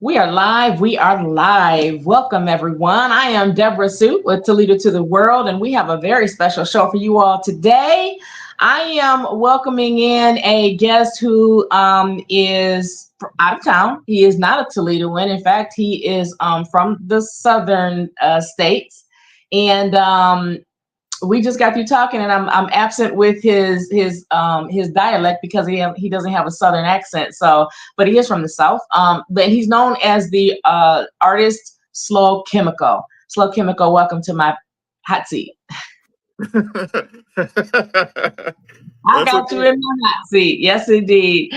We are live. We are live. Welcome, everyone. I am DebraSue with Toledo to the World, and we have a very special show for you all today. I am welcoming in a guest who is out of town. He is not a Toledoan. In fact, he is from the southern states. And we just got through talking, and I'm absent with his dialect because he doesn't have a southern accent. So, but he is from the south. But he's known as the artist Slow Chemical. Slow Chemical, welcome to my hot seat. I That's got you okay. in my hot seat. Yes, indeed.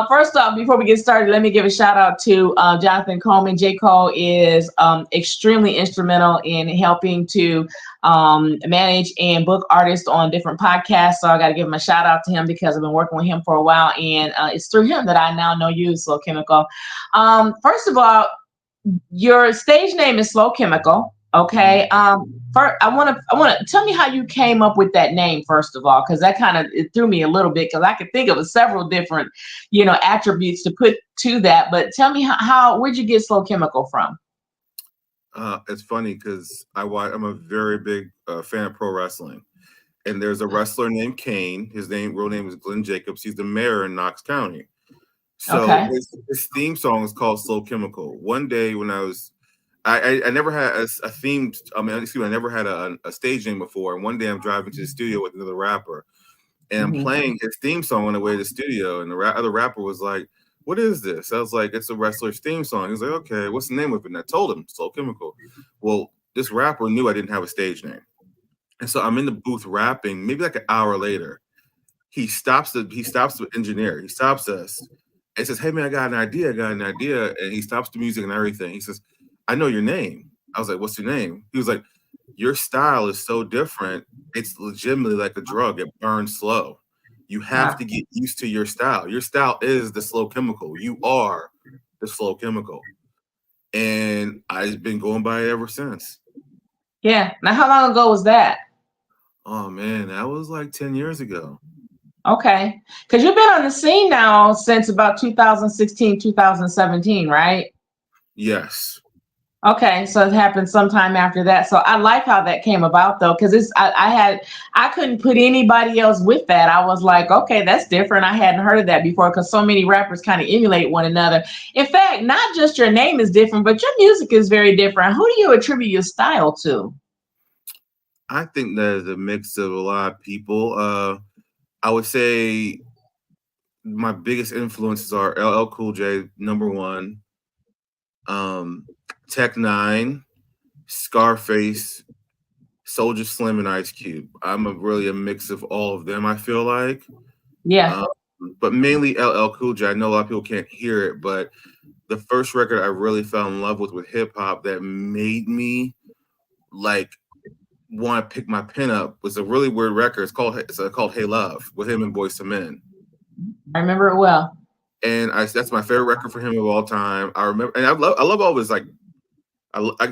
First off, before we get started, let me give a shout out to Jonathan Coleman. J. Cole is extremely instrumental in helping to manage and book artists on different podcasts. So I got to give him a shout out to him because I've been working with him for a while. And it's through him that I now know you, Slow Chemical. First of all, your stage name is Slow Chemical. Okay. First, I want to tell me how you came up with that name first of all, because that kind of it threw me a little bit because I could think of several different, attributes to put to that. But tell me how where'd you get Slow Chemical from? It's funny because I'm a very big fan of pro wrestling, and there's a wrestler named Kane. Real name is Glenn Jacobs. He's the mayor in Knox County. So Okay. his theme song is called "Slow Chemical." One day when I never had a theme. I mean, excuse me, I never had a stage name before. And one day I'm driving to the studio with another rapper, and I'm Hmm. playing his theme song on the way to the studio, and the other rapper was like, "What is this?" I was like, "It's a wrestler's theme song." He was like, "Okay, what's the name of it?" And I told him, "Soul Chemical." Well, this rapper knew I didn't have a stage name, and so I'm in the booth rapping. Maybe like an hour later, he stops the engineer. He stops us and says, "Hey man, I got an idea. I got an idea." And he stops the music and everything. He says, "I know your name." I was like, "What's your name?" He was like, "Your style is so different. It's legitimately like a drug. It burns slow. You have Wow. to get used to your style. Your style is the slow chemical. You are the slow chemical." And I've been going by it ever since. Yeah. Now, how long ago was that? Oh man, that was like 10 years ago. Okay. Because you've been on the scene now since about 2016, 2017, right? Yes. Okay, so it happened sometime after that. So I like how that came about though, because I couldn't put anybody else with that. I was like, okay, that's different. I hadn't heard of that before because so many rappers kind of emulate one another. In fact, not just your name is different, but your music is very different. Who do you attribute your style to? I think that is a mix of a lot of people. I would say my biggest influences are LL Cool J, number one, um, Tech Nine, Scarface, Soldier Slim, and Ice Cube. I'm really a mix of all of them. I feel like, Yeah. um, but mainly LL Cool J. I know a lot of people can't hear it, but the first record I really fell in love with hip hop that made me like want to pick my pen up was a really weird record. It's called Hey Love with him and Boyz II Men. I remember it well. And that's my favorite record for him of all time. I remember, and I love all of his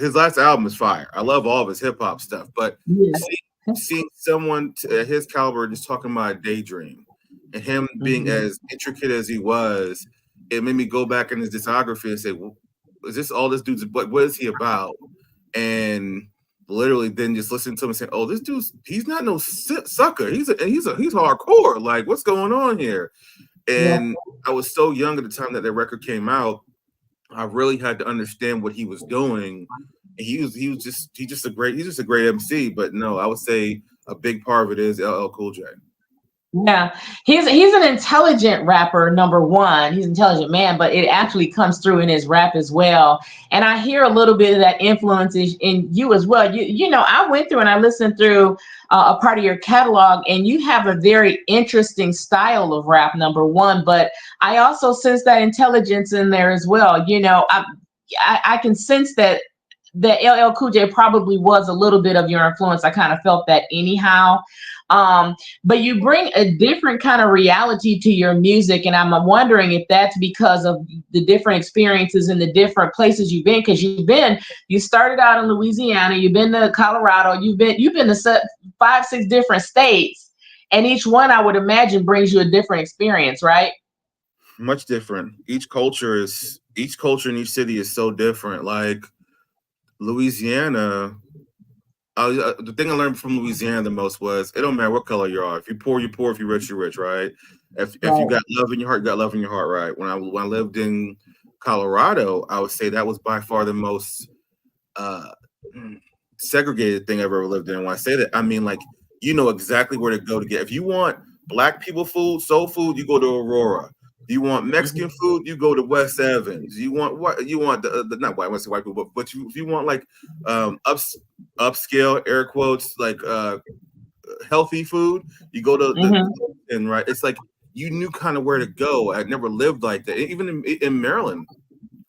his last album is fire. I love all of his hip hop stuff, but Yeah. see, seeing someone at his caliber just talking about a daydream and him being Mhm. as intricate as he was, it made me go back in his discography and say, well, is this all this dude's? What is he about? And literally then just listen to him and say, oh, this dude's he's not no sucker. He's hardcore. Like, what's going on here? Yeah. And I was so young at the time that record came out. I really had to understand what he was doing. And he's just a great MC. But no, I would say a big part of it is LL Cool J. Yeah, he's an intelligent rapper. Number one, he's an intelligent man, but it actually comes through in his rap as well. And I hear a little bit of that influence in you as well. I went through and I listened through a part of your catalog, and you have a very interesting style of rap. Number one, but I also sense that intelligence in there as well. I can sense that LL Cool J probably was a little bit of your influence. I kind of felt that anyhow. But you bring a different kind of reality to your music, and I'm wondering if that's because of the different experiences in the different places you've been. Because you started out in Louisiana, you've been to Colorado, you've been to 5, 6 different states, and each one I would imagine brings you a different experience, right? Much different. Each culture in each city is so different. Like Louisiana, the thing I learned from Louisiana the most was it don't matter what color you are. If you're poor, you're poor. If you're rich, you're rich, right? If you Right. got love in your heart, you got love in your heart, right? When I lived in Colorado, I would say that was by far the most uh, segregated thing I've ever lived in. When I say that, I mean like you know exactly where to go to get. If you want black people food, soul food, you go to Aurora. You want Mexican Mhm. food, you go to West Evans. You want what? You want the not white, I want to say white people, but if you want like upscale air quotes like healthy food, you go to the Mhm. and right. It's like you knew kind of where to go. I never lived like that. Even in Maryland,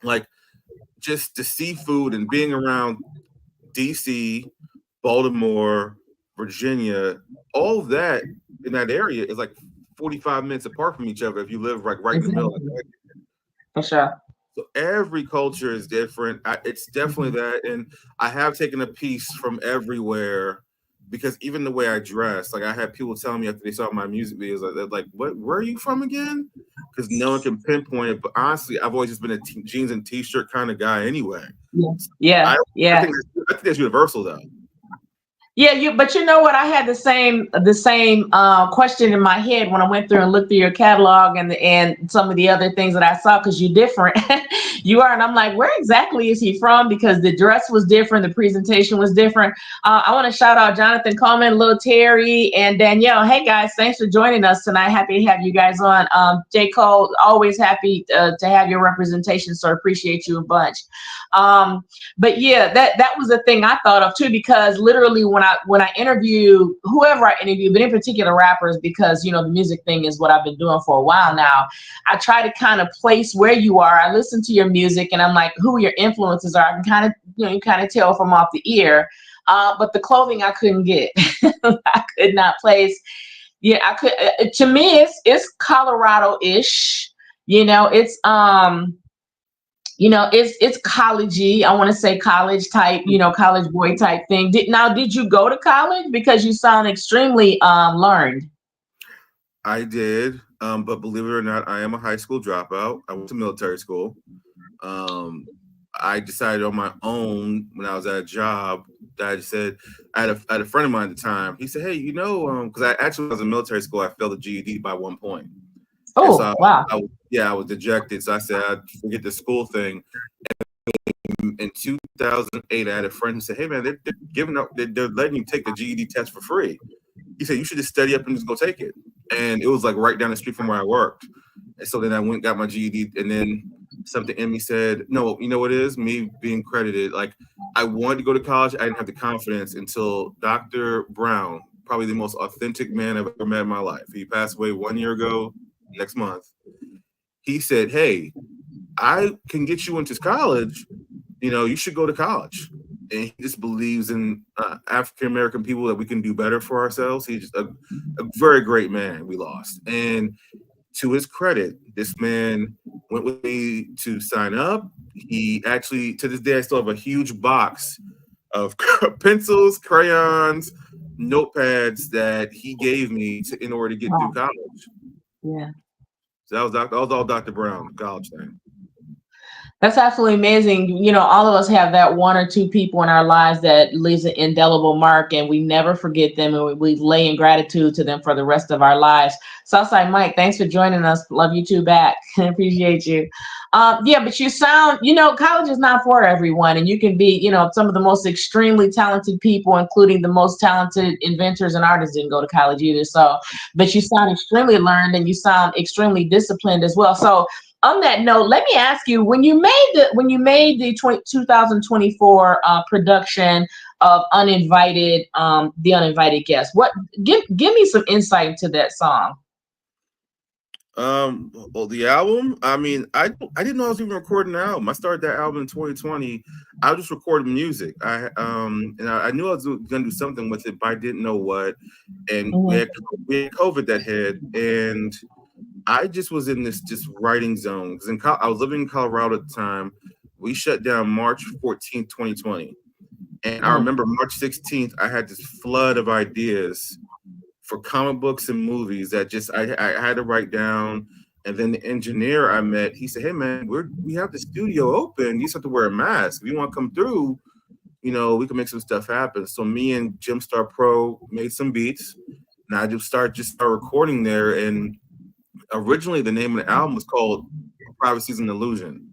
like just the seafood and being around DC, Baltimore, Virginia, all of that in that area is like 45 minutes apart from each other if you live like right in the middle. Exactly. For sure. So every culture is different. It's definitely Mhm. that, and I have taken a piece from everywhere because even the way I dress, like I had people telling me after they saw my music videos, like they're like, "What? Where are you from again?" Because no one can pinpoint it. But honestly, I've always just been a jeans and t-shirt kind of guy anyway. Yeah. So Yeah. I, I Yeah. think I think that's universal though. Yeah, but you know what? I had the same question in my head when I went through and looked through your catalog and some of the other things that I saw because you're different. You are, and I'm like, where exactly is he from? Because the dress was different, the presentation was different. I want to shout out Jonathan Coleman, Lil Terry, and Danielle. Hey guys, thanks for joining us tonight. Happy to have you guys on. J Cole, always happy to have your representation, so appreciate you a bunch. Um, but yeah, that was the thing I thought of too, because literally when I interview whoever I interview, but in particular rappers, because the music thing is what I've been doing for a while now. I try to kind of place where you are. I listen to your music and I'm like, who your influences are. I can kind of you kind of tell from off the ear. But the clothing I couldn't get. I could not place. Yeah, I could. To me, it's Colorado-ish. It's collegey. I want to say college type, college boy type thing. Did you go to college? Because you sound extremely learned. I did, but believe it or not, I am a high school dropout. I went to military school. Um, I decided on my own when I was at a job that I said I had a friend of mine at the time. He said, "Hey, because I actually was in military school, I failed the GED by 1 point, and so Oh, wow. I was dejected. So I said, I'd forget the school thing. In 2008, I had a friend who said, "Hey, man, they're giving up. They're letting you take the GED test for free." He said, "You should just study up and just go take it." And it was like right down the street from where I worked. And so then I went and got my GED, and then something in me said, "No, you know what it is? Me being credited. Like I wanted to go to college, I didn't have the confidence until Dr. Brown, probably the most authentic man I've ever met in my life. He passed away 1 year ago next month. He said, "Hey, I can get you into college. You should go to college." And he just believes in African American people that we can do better for ourselves. He's just a very great man we lost. And to his credit, this man went with me to sign up. He actually, to this day, I still have a huge box of pencils, crayons, notepads that he gave me in order to get through Wow. college. Yeah. So that was all Dr. Brown, the college thing. That's absolutely amazing. All of us have that one or two people in our lives that leaves an indelible mark, and we never forget them, and we lay in gratitude to them for the rest of our lives. Southside Mike, thanks for joining us. Love you too back. Appreciate you. Yeah, but you sound, college is not for everyone, and you can be, some of the most extremely talented people, including the most talented inventors and artists, didn't go to college either. So, but you sound extremely learned, and you sound extremely disciplined as well. So, on that note, let me ask you: when you made the 2024 production of Uninvited, the Uninvited Guest, give me some insight to that song. Well, the album. I mean, I didn't know I was even recording an album. I started that album in 2020. I was just recording music. I knew I was gonna do something with it, but I didn't know what. And Mhm. we had COVID that hit, and I just was in this just writing zone because I was living in Colorado at the time. We shut down March 14th, 2020, and I Mm. remember March 16th. I had this flood of ideas for comic books and movies that just I had to write down. And then the engineer I met, he said, "Hey man, we have the studio open. You just have to wear a mask. If you want to come through, we can make some stuff happen." So me and Jim Star Pro made some beats, and I just start recording there. And originally, the name of the album was called "Privacy is an Illusion."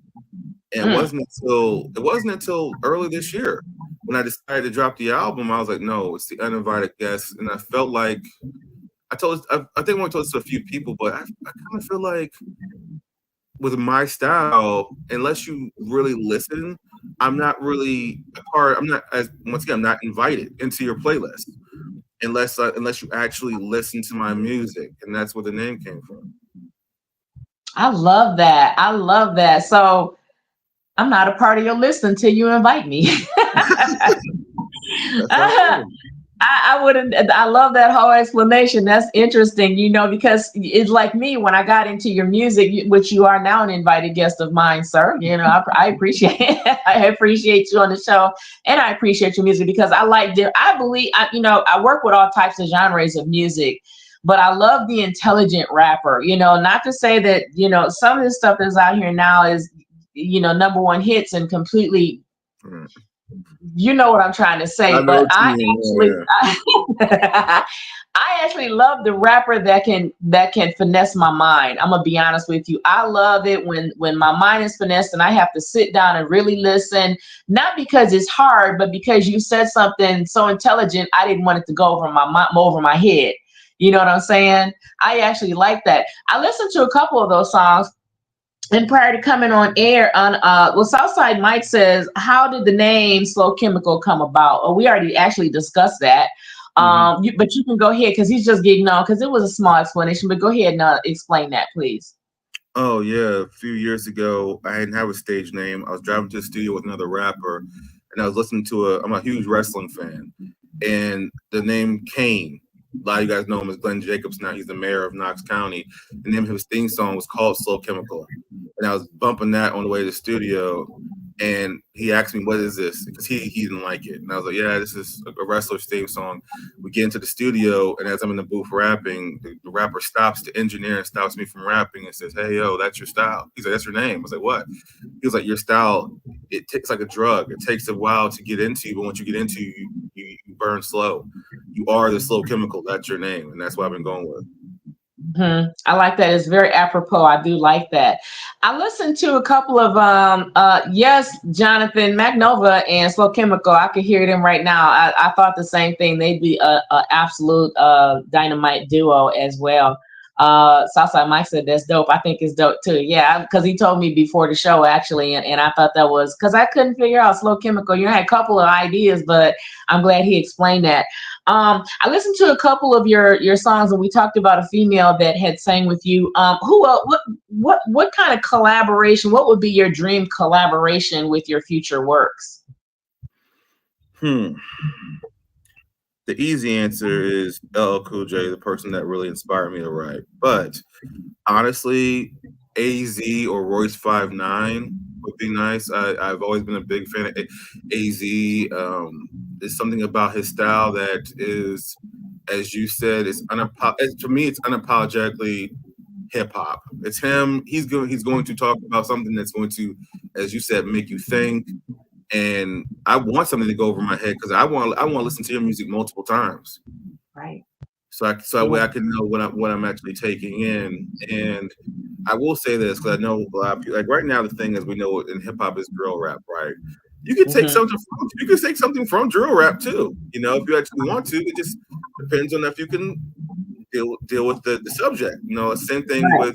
And Mm. it wasn't until early this year when I decided to drop the album. I was like, no, it's the uninvited guest, and I felt like I think I told this to a few people, but I kind of feel like with my style, unless you really listen, I'm not really a part. I'm not as once again, I'm not invited into your playlist unless you actually listen to my music, and that's where the name came from. I love that. I love that. So I'm not a part of your list until you invite me. That's how it goes. I wouldn't. I love that whole explanation. That's interesting, because it's like me when I got into your music, which you are now an invited guest of mine, sir. I appreciate it. I appreciate you on the show, and I appreciate your music because I like. I believe, I work with all types of genres of music, but I love the intelligent rapper. Not to say that some of this stuff that's out here now is number one hits and completely, Right. you know what I'm trying to I say, know but what you mean. I actually love the rapper that can finesse my mind. I'm gonna be honest with you. I love it when my mind is finessed and I have to sit down and really listen, not because it's hard, but because you said something so intelligent, I didn't want it to go over my head. You know what I'm saying? I actually like that. I listened to a couple of those songs. And prior to coming on air on Southside Mike says, how did the name Slow Chemical come about? Oh, we already actually discussed that. Yeah. But you can go ahead because he's just getting on because it was a small explanation, but go ahead and explain that, please. Oh yeah, a few years ago, I didn't have a stage name. I was driving to the studio with another rapper, and I was listening to I'm a huge wrestling fan, and the name Kane. A lot of you guys know him as Glenn Jacobs now. He's the mayor of Knox County. The name of his theme song was called Slow Chemical, and I was bumping that on the way to the studio. And he asked me, "What is this?" Because he didn't like it, and I was like, "Yeah, this is a wrestler's theme song." We get into the studio, and as I'm in the booth rapping, the rapper stops, the engineer, and stops me from rapping and says, "Hey, yo, that's your style." He's like, "That's your name." I was like, "What?" He was like, "Your style, it takes like a drug. It takes a while to get into, but once you get into, you burn slow. You are the slow chemical. That's your name, and that's what I've been going with." I like that. It's very apropos. I do like that. I listened to a couple of yes, Jonathan McNova and Slow Chemical. I could hear them right now. I thought the same thing. They'd be a absolute dynamite duo as well. Southside Mike said that's dope. I think it's dope too. Yeah, because he told me before the show actually, and I thought that was because I couldn't figure out Slow Chemical. I had a couple of ideas, but I'm glad he explained that. I listened to a couple of your songs, and we talked about a female that had sang with you. Who? What kind of collaboration? What would be your dream collaboration with your future works? Hmm. The easy answer is LL Cool J, the person that really inspired me to write. But honestly, AZ or Royce 5'9" would be nice. I've always been a big fan of AZ. There's something about his style that is, as you said, to me, it's unapologetically hip hop. It's him. He's going to talk about something that's going to, as you said, make you think. And I want something to go over my head because I want to listen to your music multiple times. Right. So that way I can know what I'm actually taking in. And I will say this because I know a lot of people, like right now the thing is we know in hip hop is drill rap, right? Mm-hmm. You can take something from drill rap too. If you actually want to. It just depends on if you can deal with the subject. Same thing Right.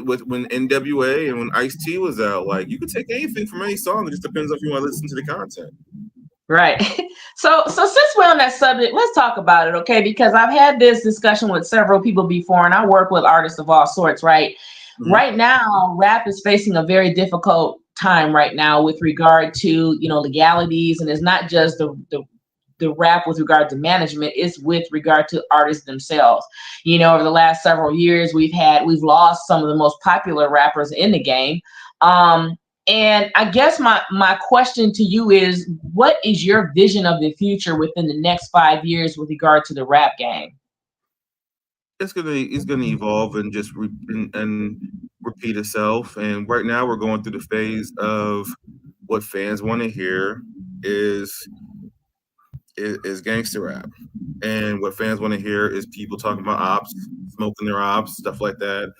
with when NWA and when Ice-T was out. Like you could take anything from any song. It just depends if you want to listen to the content. Right. So since we're on that subject, let's talk about it, okay? Because I've had this discussion with several people before, and I work with artists of all sorts, right? Mhm. Right now, rap is facing a very difficult time right now with regard to, legalities, and it's not just the rap with regard to management, it's with regard to artists themselves. Over the last several years, we've lost some of the most popular rappers in the game. Um, and I guess my question to you is, what is your vision of the future within the next 5 years with regard to the rap game? it's gonna evolve and just and repeat itself. And right now we're going through the phase of what fans want to hear is is gangster rap, and what fans want to hear is people talking about ops, smoking their ops, stuff like that.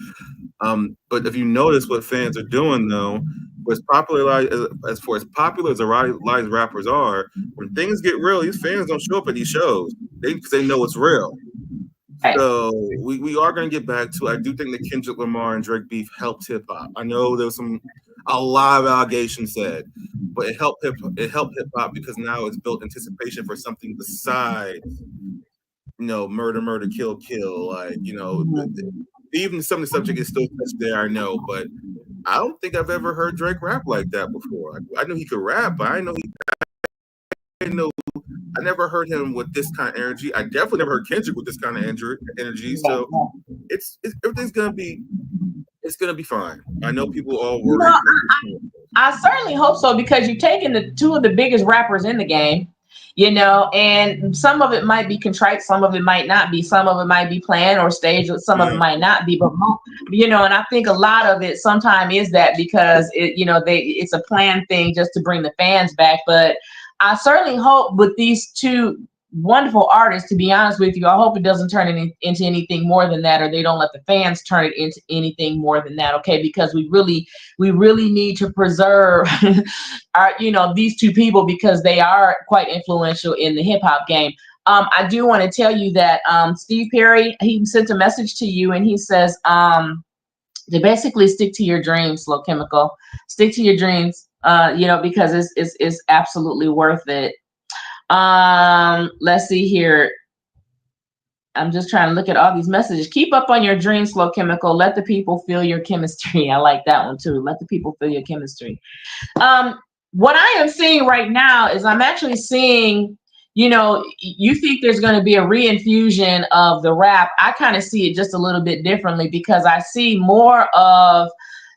But if you notice what fans are doing though, what's popular as far as popular as the rise rappers are, when things get real, these fans don't show up at these shows. Because they know it's real. Right. So we are going to get back to. I do think that Kendrick Lamar and Drake beef helped hip hop. I know there was a lot of allegations said, but it helped hip hop because now it's built anticipation for something besides murder, murder, kill, kill. Like Mhm. even some of the subject is still touched there. I know, but I don't think I've ever heard Drake rap like that before. I knew he could rap, but I know I never heard him with this kind of energy. I definitely never heard Kendrick with this kind of energy. Yeah, So yeah. it's everything's gonna be fine. I know people all You know, worried. I certainly hope so because you've taken the two of the biggest rappers in the game, and some of it might be contrite, some of it might not be, some of it might be planned or staged, some of it Yeah, might not be, but and I think a lot of it sometimes is that because it's a planned thing just to bring the fans back. But I certainly hope with these two wonderful artists, to be honest with you, I hope it doesn't turn into anything more than that, or they don't let the fans turn it into anything more than that. Okay, because we really need to preserve our these two people because they are quite influential in the hip hop game. I do want to tell you that Steve Perry, he sent a message to you and he says to basically stick to your dreams, Slow Chemical. Stick to your dreams, because it's absolutely worth it. Let's see here. I'm just trying to look at all these messages. Keep up on your dreams, Slow Chemical. Let the people feel your chemistry. I like that one too. Let the people feel your chemistry. Um, what I am seeing right now is I'm actually seeing, you think there's going to be a reinfusion of the rap. I kind of see it just a little bit differently because I see more of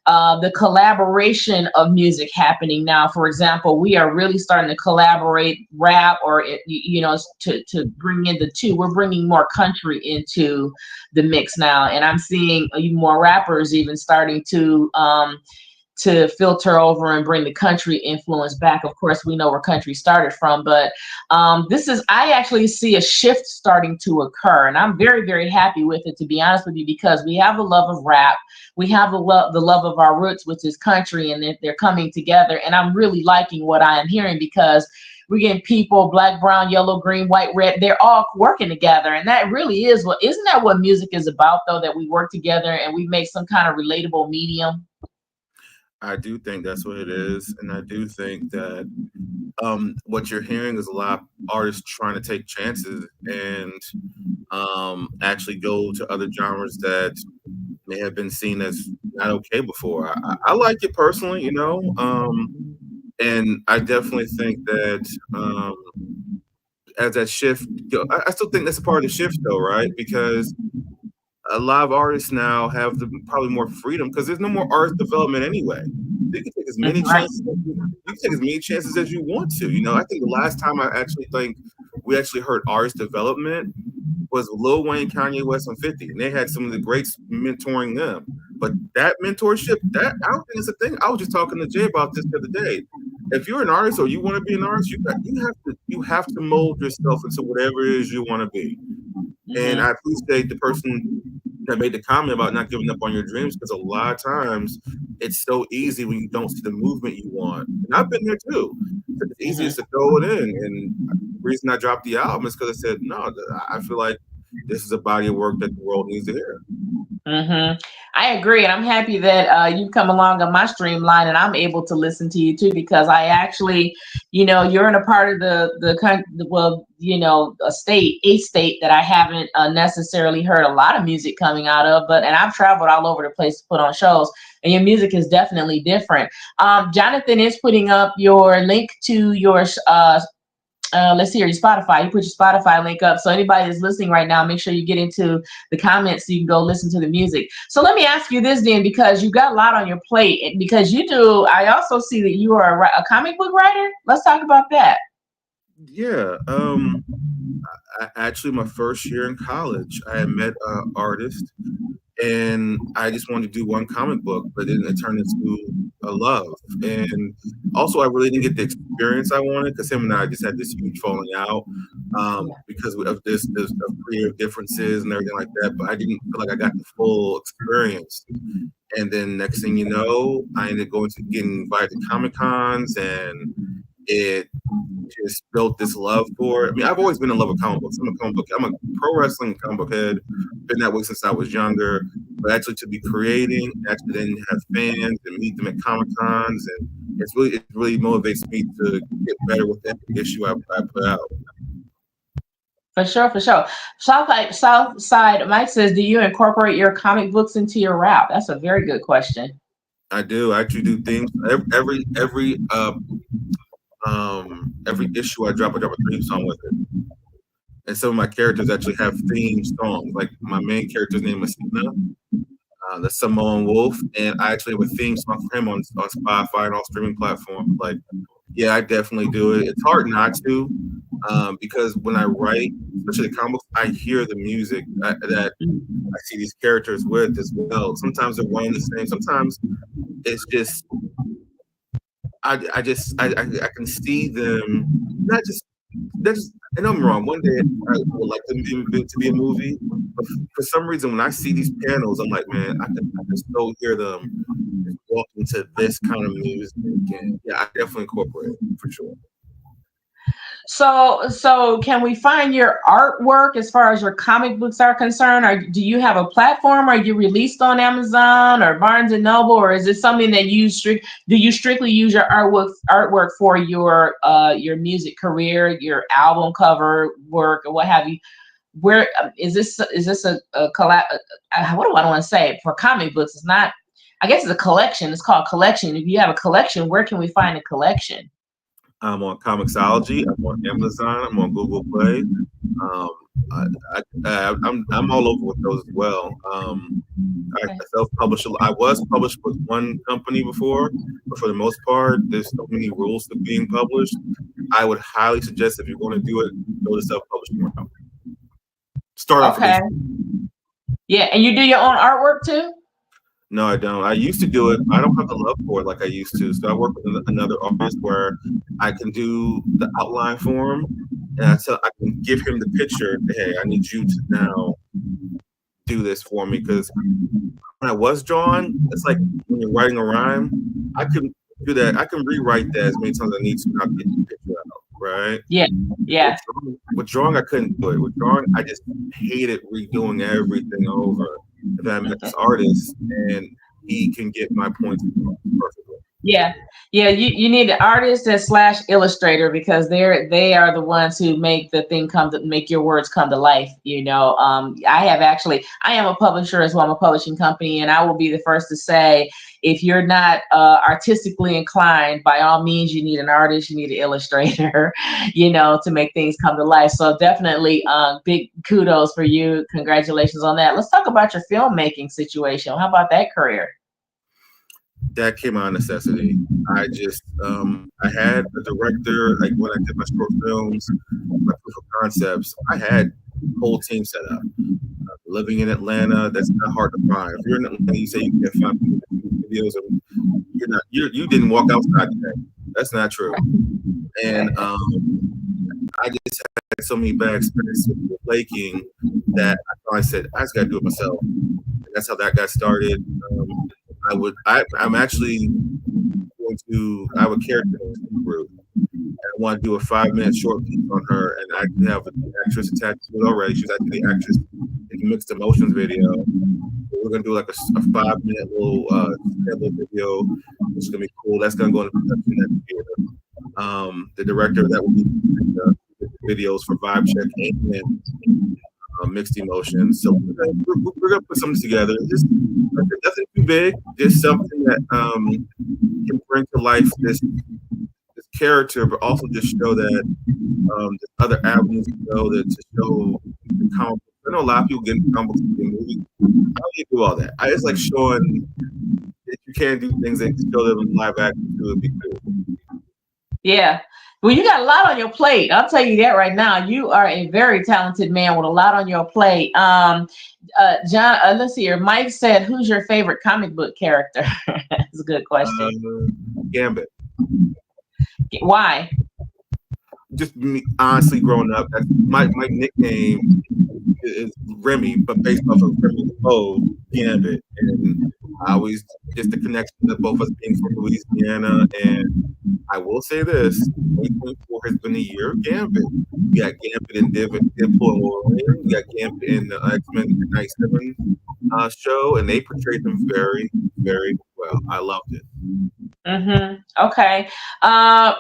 the collaboration of music happening now. For example, we are really starting to collaborate rap or, to bring in the two. We're bringing more country into the mix now. And I'm seeing even more rappers even starting to filter over and bring the country influence back. Of course, we know where country started from, but I actually see a shift starting to occur, and I'm very, very happy with it, to be honest with you, because we have a love of rap, we have the love of our roots, which is country, and they're coming together, and I'm really liking what I am hearing because we're getting people, black, brown, yellow, green, white, red, they're all working together. And that really isn't that what music is about, though, that we work together and we make some kind of relatable medium? I do think that's what it is, and I do think that what you're hearing is a lot of artists trying to take chances and actually go to other genres that may have been seen as not okay before. I like it personally, and I definitely think that as that shift, I still think that's a part of the shift, though, right? Because a lot of artists now have probably more freedom because there's no more artist development anyway. You can take as many Right. chances. You can take as many chances as you want to. I think the last time I actually think we actually heard artist development was Lil Wayne, Kanye West, and 50, and they had some of the greats mentoring them. But that mentorship, that I don't think it's a thing. I was just talking to Jay about this the other day. If you're an artist or you want to be an artist, you have to mold yourself into whatever it is you want to be. And Mhm. I appreciate the person that made the comment about not giving up on your dreams because a lot of times it's so easy when you don't see the movement you want. And I've been there too. It's easiest Mhm. to throw it in. And the reason I dropped the album is because I said, no, I feel like this is a body of work that the world needs to hear. I agree, and I'm happy that you come along on my streamline, and I'm able to listen to you too because I actually, you're in a part of the country, well, a state that I haven't necessarily heard a lot of music coming out of, and I've traveled all over the place to put on shows, and your music is definitely different. Jonathan is putting up your link to your let's see here, your Spotify. You put your Spotify link up. So anybody that's listening right now, make sure you get into the comments so you can go listen to the music. So let me ask you this then, because you got a lot on your plate, and because you do, I also see that you are a comic book writer. Let's talk about that. Yeah. Actually, my first year in college, I had met an artist, and I just wanted to do one comic book, but then it turned into a love. And also, I really didn't get the experience I wanted because him and I just had this huge falling out because of this of creative differences and everything like that. But I didn't feel like I got the full experience. And then next thing you know, I ended up going to getting invited to Comic Cons, and it just built this love for it. I mean, I've always been in love with comic books. I'm a pro wrestling comic book head. Been that way since I was younger. But actually, to be creating, actually then have fans and meet them at Comic Cons, and it really motivates me to get better with every issue I put out. For sure, for sure. South Side Mike says, do you incorporate your comic books into your rap? That's a very good question. I do. I actually do themes. Every issue I drop a theme song with it. And some of my characters actually have theme songs. Like my main character's name is Sina, the Samoan Wolf, and I actually have a theme song for him on Spotify and all streaming platforms. Like, yeah, I definitely do it. It's hard not to, because when I write, especially the comics, I hear the music that I see these characters with as well. Sometimes they're one and the same. Sometimes it's just I can see them not just that's and I'm wrong. One day I would like them to be a movie, but for some reason when I see these panels, I'm like, man, I can still hear them walking to this kind of music, and yeah, I definitely incorporate it for sure. So can we find your artwork as far as your comic books are concerned? Or do you have a platform? Are you released on Amazon or Barnes and Noble, or is it something that do you strictly use your artwork for your music career, your album cover work, or what have you? Where is this a collab? What do I want to say for comic books? It's not. I guess it's a collection. It's called collection. If you have a collection, where can we find a collection? I'm on Comixology. I'm on Amazon. I'm on Google Play. Um, I'm all over with those as well. I Okay. self-published. I was published with one company before, but for the most part, there's so many rules to being published. I would highly suggest if you're going to do it, go the self-publishing route. Start off at Okay. least. Yeah, and you do your own artwork too? No, I don't. I used to do it. I don't have the love for it like I used to. So I work with another artist where I can do the outline for him, and I can give him the picture. Hey, I need you to now do this for me because when I was drawing, it's like when you're writing a rhyme. I can do that. I can rewrite that as many times as I need to not get the picture out. Right. Yeah, yeah. With drawing, I couldn't do it. With drawing, I just hated redoing everything over. If I met this artist and he can get my points across perfectly. Yeah, yeah. You need an artist that slash illustrator because they are the ones who make the thing come to make your words come to life. I am a publisher as well. I'm a publishing company, and I will be the first to say if you're not artistically inclined, by all means, you need an artist, you need an illustrator, to make things come to life. So definitely, big kudos for you. Congratulations on that. Let's talk about your filmmaking situation. How about that career? That came out of necessity. I had a director, like when I did my short films, my proof of concepts, I had a whole team set up. Living in Atlanta, that's not hard to find. If you're in Atlanta, you say you can find videos of you didn't walk outside today. That's not true. And I just had so many bad experiences with making that I said I just gotta do it myself. And that's how that got started. I'm actually going to. I have a character in the group, and I want to do a 5-minute short piece on her, and I have an actress attached to it already. She's actually the actress in the Mixed Emotions video. So we're gonna do like a 5-minute little video, which is gonna be cool. That's gonna go into production next year. The director that will be the videos for Vibe Check and Mixed Emotions. So we're gonna put something together. Just nothing too big, just something that can bring to life this character, but also just show that there's other avenues to go to show the comic books. I know a lot of people get into comic books to be a movie. How do you do all that? I just like showing that you can do things and show them in live action too. Would be cool. Yeah. Well, you got a lot on your plate. I'll tell you that right now. You are a very talented man with a lot on your plate. John, let's see here. Mike said, "Who's your favorite comic book character?" That's a good question. Gambit. Why? Just me, honestly, growing up, that's my nickname is Remy, but based off of Remy the Pose, Gambit, and I always just the connection of both of us being from Louisiana. And I will say this: 2024 has been a year of Gambit. We got Gambit in Deadpool and Wolverine. We got Gambit in the X-Men '97 show, and they portrayed him very, very well. I loved it. Okay.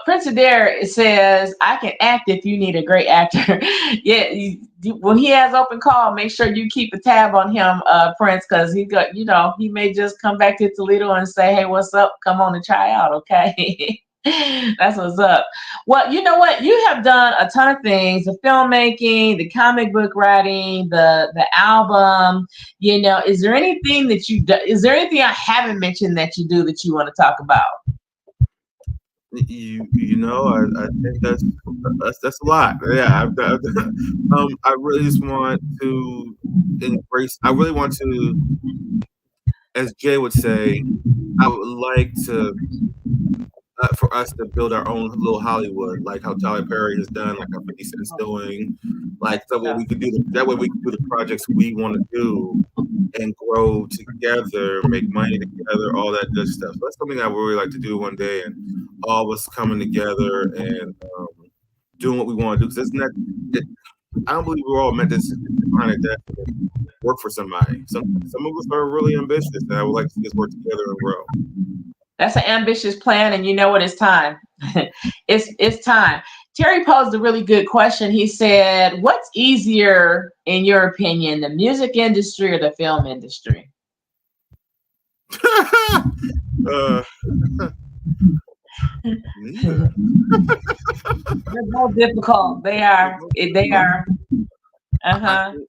Prince Adair says, "I can act if you need a great actor." Yeah. When he has open call, make sure you keep a tab on him, Prince, because he got, he may just come back to Toledo and say, "Hey, what's up? Come on and try out." Okay. That's what's up. Well, you know what? You have done a ton of things: the filmmaking, the comic book writing, the album. Is there anything that you do? Is there anything I haven't mentioned that you do that you want to talk about? I think that's a lot. Yeah, I really just want to embrace. I really want to, as Jay would say, I would like to for us to build our own little Hollywood, like how Tyler Perry has done, like how 50 Cent's doing, like so what Yeah. we could do. That way we can do the projects we want to do and grow together, make money together, all that good stuff. So that's something I would really like to do one day, and all of us coming together and doing what we want to do. Because I don't believe we're all meant to sit behind a desk and work for somebody. Some of us are really ambitious, and I would like to see us work together and grow. That's an ambitious plan, and you know what? It's time. It's time. Terry posed a really good question. He said, "What's easier, in your opinion, the music industry or the film industry?" uh, Neither. They're both difficult. They are. They are. Uh I huh. think,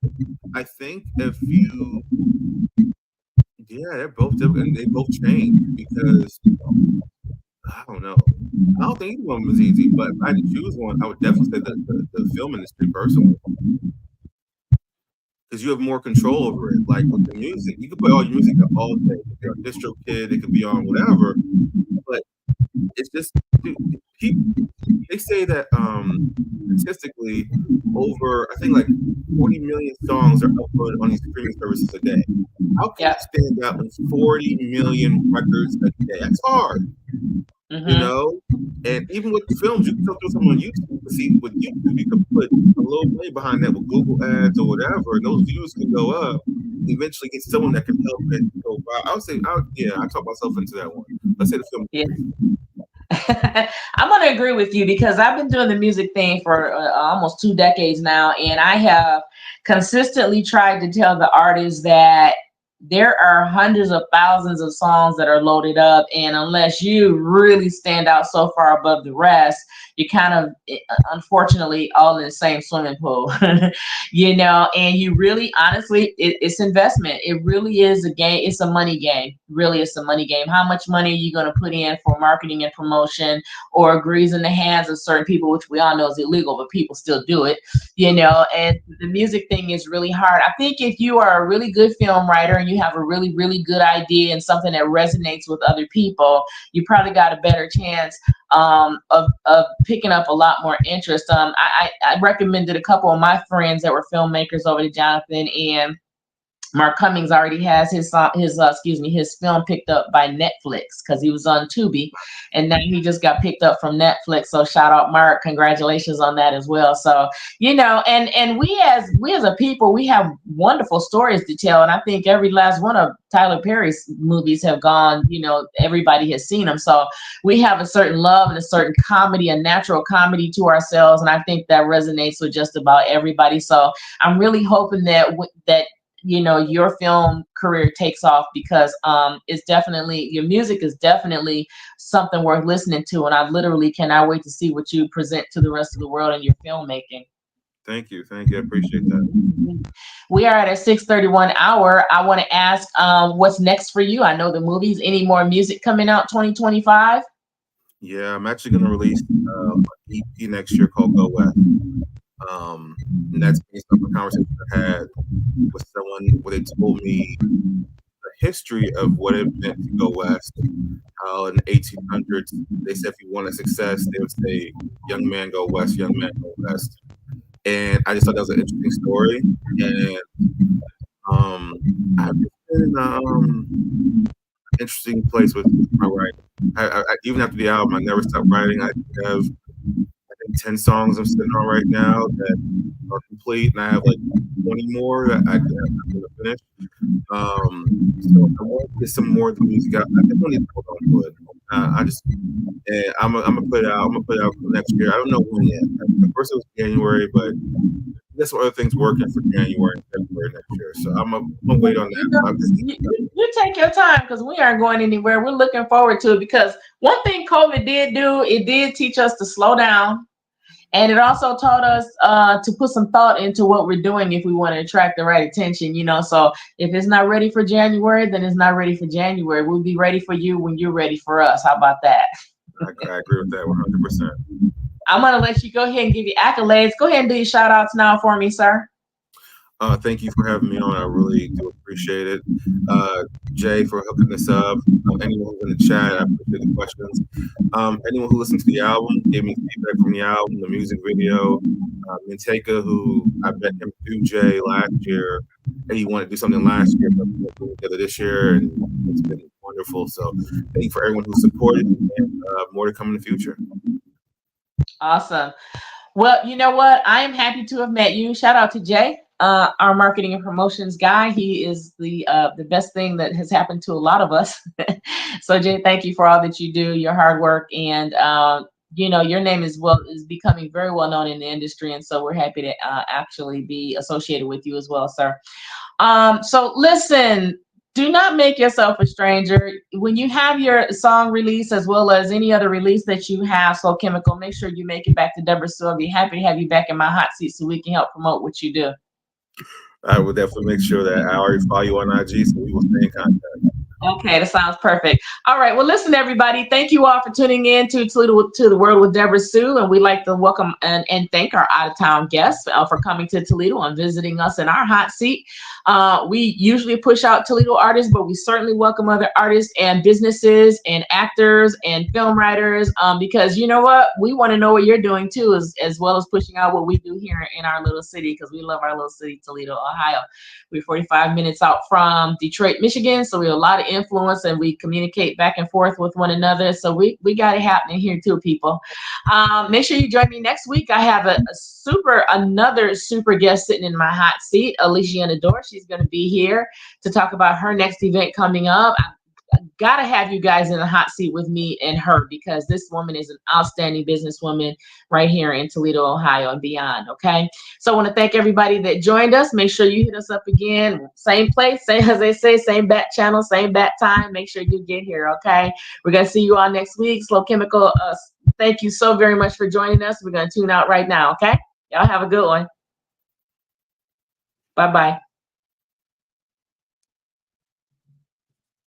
I think if you, yeah, they're both different, and they both change because I don't know. I don't think either one was easy, but if I had to choose one, I would definitely say the film industry personally, because you have more control over it. Like with the music, you can play all your music all day. It could be on distro kid, it could be on whatever, but it's just dude, people, they say that statistically over I think like 40 million songs are uploaded on these streaming services a day. How can you Yeah. stand out with 40 million records a day? That's hard, you Mhm. know? And even with films, you can still do something on YouTube. But see, with YouTube, you can put a little money behind that with Google ads or whatever, and those views can go up. Eventually, get someone that can help it go by. I would say, yeah, I talk myself into that one. Let's say the film Yeah. industry. I'm going to agree with you because I've been doing the music thing for almost 2 decades now, and I have consistently tried to tell the artists that there are hundreds of thousands of songs that are loaded up, and unless you really stand out so far above the rest, you kind of, unfortunately, all in the same swimming pool. And you really, honestly, it's investment. It really is a game. It's a money game. Really, it's a money game. How much money are you going to put in for marketing and promotion, or agrees in the hands of certain people, which we all know is illegal, but people still do it. And the music thing is really hard. I think if you are a really good film writer and you have a really, really good idea and something that resonates with other people, you probably got a better chance of picking up a lot more interest. I recommended a couple of my friends that were filmmakers over to Jonathan, and Mark Cummings already has his film picked up by Netflix because he was on Tubi, and now he just got picked up from Netflix. So shout out Mark, congratulations on that as well. So and we as a people, we have wonderful stories to tell, and I think every last one of Tyler Perry's movies have gone. Everybody has seen them, so we have a certain love and a certain comedy, a natural comedy to ourselves, and I think that resonates with just about everybody. So I'm really hoping that your film career takes off because it's definitely, your music is definitely something worth listening to, and I literally cannot wait to see what you present to the rest of the world in your filmmaking. Thank you. Thank you. I appreciate that. We are at a 6:31 hour. I want to ask, what's next for you? I know the movies. Any more music coming out 2025? Yeah, I'm actually going to release EP next year called Go West. And that's based off a conversation I had with someone where they told me the history of what it meant to go west. How in the 1800s, they said if you wanted success, they would say, young man, go west, young man, go west. And I just thought that was an interesting story. And I've just been in an interesting place with my writing. Even after the album, I never stopped writing. I have, I think, 10 songs I'm sitting on right now that are complete, and I have like 20 more that I'm going to finish. So I want to get some more of the music out. I just want to hold on to it. I just, and I'm gonna put it out. I'm gonna put it out for next year. I don't know when yet. At first it was January, but there's some other things working for January and February next year. So I'm gonna wait on that. You take your time because we aren't going anywhere. We're looking forward to it because one thing COVID did do, it did teach us to slow down. And it also taught us to put some thought into what we're doing if we want to attract the right attention, you know. So if it's not ready for January, then it's not ready for January. We'll be ready for you when you're ready for us. How about that? I agree with that 100%. I'm going to let you go ahead and give you accolades. Go ahead and do your shout outs now for me, sir. Thank you for having me on. I really do appreciate it. Jay, for hooking this up. Anyone who's in the chat, I appreciate the questions. Anyone who listened to the album, gave me feedback from the album, the music video. Minteka, who I met him through Jay last year, and he wanted to do something last year, but we put it together this year, and it's been wonderful. So thank you for everyone who supported, and more to come in the future. Awesome. Well, you know what? I am happy to have met you. Shout out to Jay, our marketing and promotions guy. He is the best thing that has happened to a lot of us. So Jay, thank you for all that you do, your hard work, and you know, your name is becoming very well known in the industry, and so we're happy to actually be associated with you as well, sir. So listen. Do not make yourself a stranger. When you have your song release, as well as any other release that you have, Slow Chemical, make sure you make it back to DebraSue. I'll be happy to have you back in my hot seat so we can help promote what you do. I will definitely make sure that I already follow you on IG, so we will stay in contact. Okay, that sounds perfect. All right, well, listen, everybody. Thank you all for tuning in to Toledo to the World with DebraSue, and we'd like to welcome and thank our out-of-town guests for coming to Toledo and visiting us in our hot seat. We usually push out Toledo artists, but we certainly welcome other artists and businesses and actors and film writers because you know what? We want to know what you're doing too, as well as pushing out what we do here in our little city because we love our little city, Toledo, Ohio. We're 45 minutes out from Detroit, Michigan, so we have a lot of influence and we communicate back and forth with one another. So we got it happening here too, people. Make sure you join me next week. I have another super guest sitting in my hot seat, Alicia Nador. She's going to be here to talk about her next event coming up. I gotta have you guys in the hot seat with me and her because this woman is an outstanding businesswoman right here in Toledo, Ohio and beyond. Okay, so I want to thank everybody that joined us. Make sure you hit us up again, same place, same as they say, same bat channel, same bat time. Make sure you get here. Okay, we're gonna see you all next week. Slow Chemical, thank you so very much for joining us. We're gonna tune out right now. Okay, y'all have a good one. Bye bye.